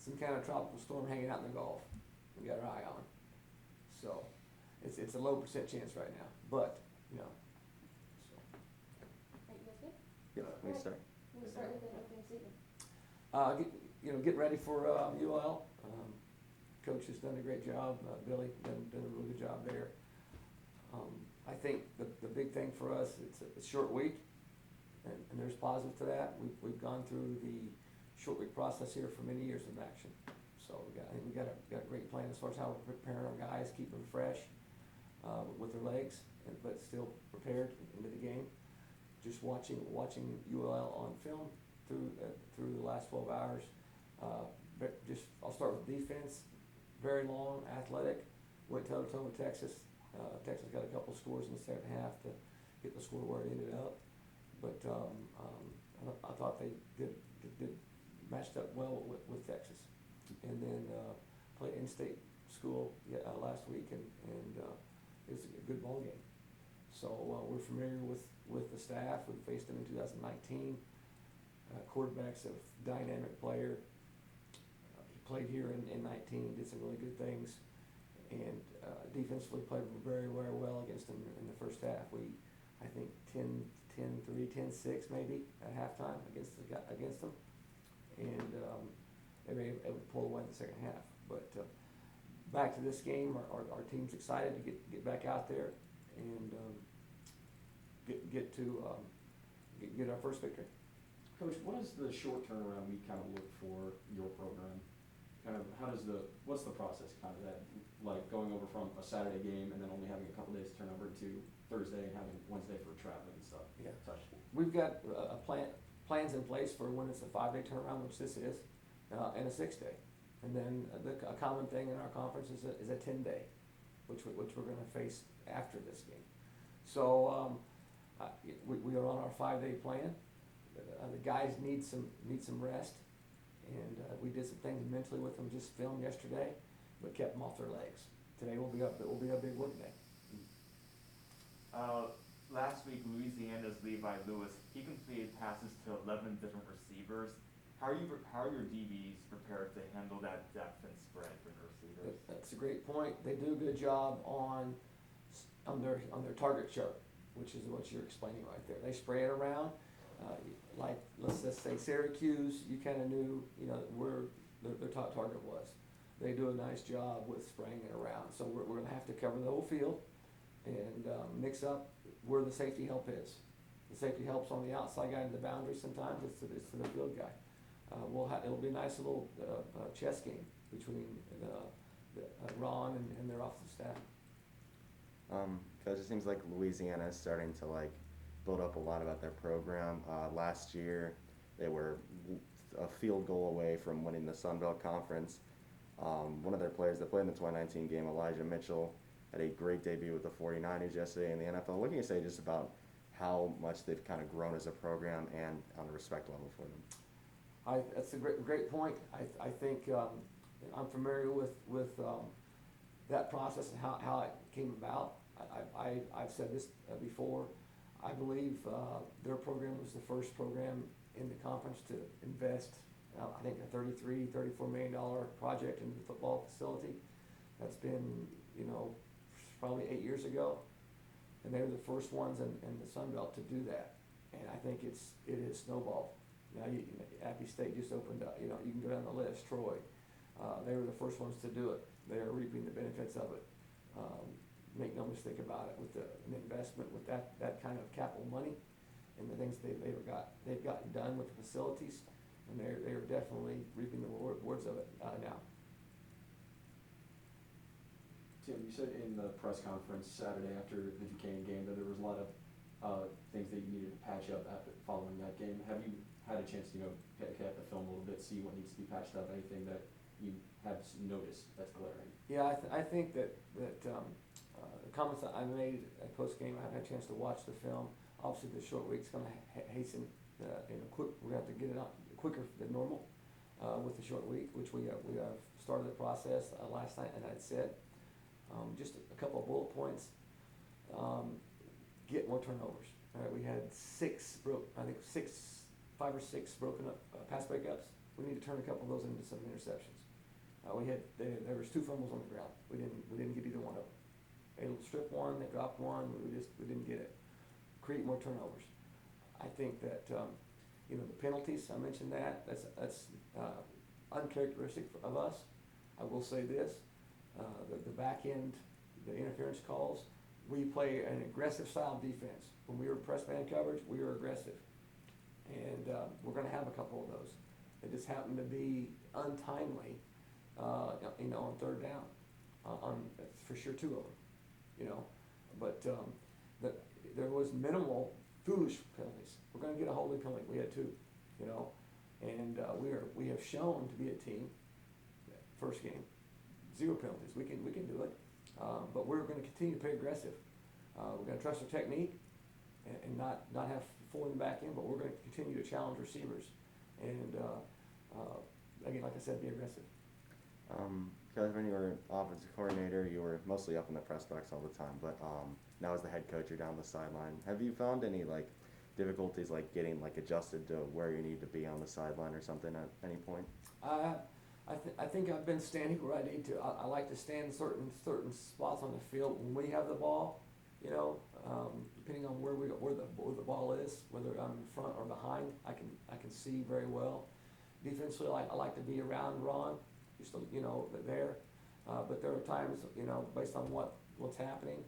some kind of tropical storm hanging out in the Gulf. We got our eye on. So it's a low % chance right now, but you know. So. Are you guys good? Yep, we start. We'll start with the opening statement. Get ready for UL. Coach has done a great job. Billy done a really good job there. I think the big thing for us, it's a short week, and there's positive to that. We've gone through the short week process here for many years in action. So I think we got a great plan as far as how we're preparing our guys, keep them fresh with their legs, but still prepared into the game. Just watching UL on film through the last 12 hours. I'll start with defense. Very long, athletic. Went toe-to-toe with Texas. Texas got a couple scores in the second half to get the score where it ended up. But I thought they did matched up well with Texas. And then played in-state school last week, and it was a good ball game. So we're familiar with the staff. We faced them in 2019. Quarterback's a dynamic player. He played here in 19, did some really good things, and defensively played very, very well against them in the first half. I think 10-3, 10-6 maybe at halftime against them, and they were able to pull away in the second half. But back to this game, our team's excited to get back out there and get our first victory. Coach, what does the short turnaround week kind of look for your program? What's the process kind of that, like going over from a Saturday game and then only having a couple days to turn over to Thursday and having Wednesday for traveling and stuff? Yeah. Such. We've got plans in place for when it's a 5-day turnaround, which this is, and a 6-day. And then a common thing in our conference is a 10-day, which we're going to face after this game. So we are on our 5-day plan. The guys need some rest, and we did some things mentally with them, just filmed yesterday, but kept them off their legs. Today will be a big work day. Last week, Louisiana's Levi Lewis, he completed passes to 11 different receivers. How are your DBs prepared to handle that depth and spread for the receivers? That's a great point. They do a good job on their target chart, which is what you're explaining right there. They spray it around. Like let's just say Syracuse, you kind of knew where their top target was. They do a nice job with spraying it around. So we're going to have to cover the whole field and mix up where the safety help is. The safety help's on the outside guy to the boundary. Sometimes it's to the field guy. It'll be a nice little chess game between Ron and their offensive staff. Coach, it seems like Louisiana is starting to build up a lot about their program. Last year, they were a field goal away from winning the Sun Belt Conference. One of their players that played in the 2019 game, Elijah Mitchell, had a great debut with the 49ers yesterday in the NFL. What can you say just about how much they've kind of grown as a program and on a respect level for them? That's a great point. I think I'm familiar with that process and how it came about. I've said this before. I believe their program was the first program in the conference to invest, I think, a $34 million project in the football facility. That's been, probably 8 years ago, and they were the first ones in the Sun Belt to do that. And I think it has snowballed. Now, Appy State just opened up. You can go down the list. Troy, they were the first ones to do it. They are reaping the benefits of it. Make no mistake about it. With an investment with that kind of capital money, and the things they've gotten done with the facilities, and they are definitely reaping the rewards of it now. Tim, you said in the press conference Saturday after the Duquesne game that there was a lot of things that you needed to patch up following that game. Have you had a chance to get the film a little bit, see what needs to be patched up? Anything that you have noticed that's glaring? Yeah, I think that the comments that I made at post game, I've had a chance to watch the film. Obviously, the short week's going to hasten. We're going to have to get it out quicker than normal with the short week, which we have started the process last night, and I'd said just a couple of bullet points. Get more turnovers. All right, we had 5 or 6 broken up pass breakups We need to turn a couple of those into some interceptions. There was 2 fumbles on the ground. We didn't get either one of them. They stripped one, they dropped one, we didn't get it. Create more turnovers. I think that, the penalties, I mentioned that's uncharacteristic of us. I will say this, the back end, the interference calls, we play an aggressive style of defense. When we were press man coverage, we were aggressive. And we're gonna have a couple of those. It just happened to be untimely, on 3rd down, for sure 2 of them, But there was minimal foolish penalties. We're gonna get a holding penalty, we had 2, And we have shown to be a team, first game, 0 penalties, we can do it. But we're gonna continue to play aggressive. We're gonna trust our technique and not have full in the back end, but we're gonna continue to challenge receivers. And, again, like I said, be aggressive. Because when you were offensive coordinator, you were mostly up in the press box all the time, but now as the head coach, you're down the sideline. Have you found any difficulties getting adjusted to where you need to be on the sideline or something at any point? I think I've been standing where I need to. I like to stand in certain spots on the field when we have the ball. Depending on where the ball is, whether I'm in front or behind, I can see very well. Defensively, I like to be around Ron, just there. But there are times, based on what's happening,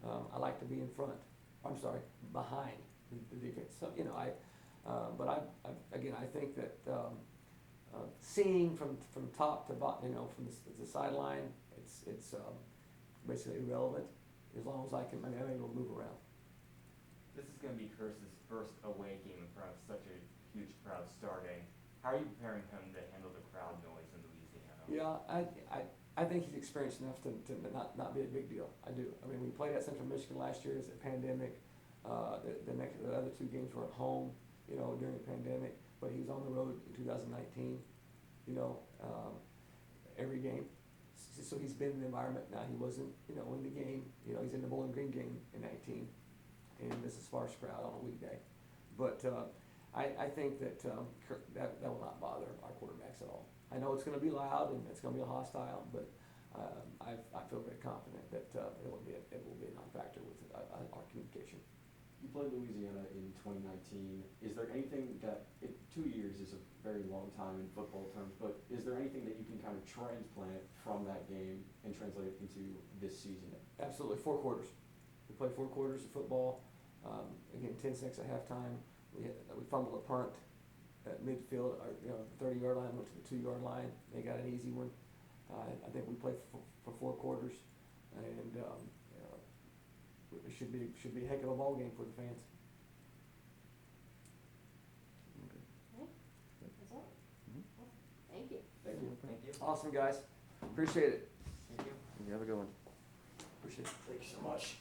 I like to be in front. I'm sorry, behind the defense. So but I think that seeing from top to bottom, from the sideline, it's basically irrelevant as long as I'm able to move around. This is going to be Curtis's first away game in front of such a huge crowd starting. How are you preparing him to handle the crowd noise in Louisiana? Yeah, I think he's experienced enough to not be a big deal. I do. I mean, we played at Central Michigan last year as a pandemic. The other 2 games were at home, during the pandemic, but he was on the road in 2019, every game. So he's been in the environment. Now he wasn't, in the game, he's in the Bowling Green game in 19, and this is sparse crowd on a weekday. But I think that will not bother our quarterbacks at all. I know it's going to be loud and it's going to be hostile, but I feel very confident that it will be a non-factor with our communication. You played Louisiana in 2019. Is there anything that, 2 years is a very long time in football terms, but is there anything that you can kind of transplant from that game and translate it into this season? Absolutely, 4 quarters. We played 4 quarters of football. Again, 10 seconds at halftime. We fumbled a punt at midfield. The 30-yard line went to the 2-yard line. They got an easy one. I think we played for 4 quarters, and it should be a heck of a ball game for the fans. Okay, that's all. Awesome. Thank you. Thank you. Thank you. Awesome, guys. Appreciate it. Thank you. You have a good one. Appreciate it. Thank you so much.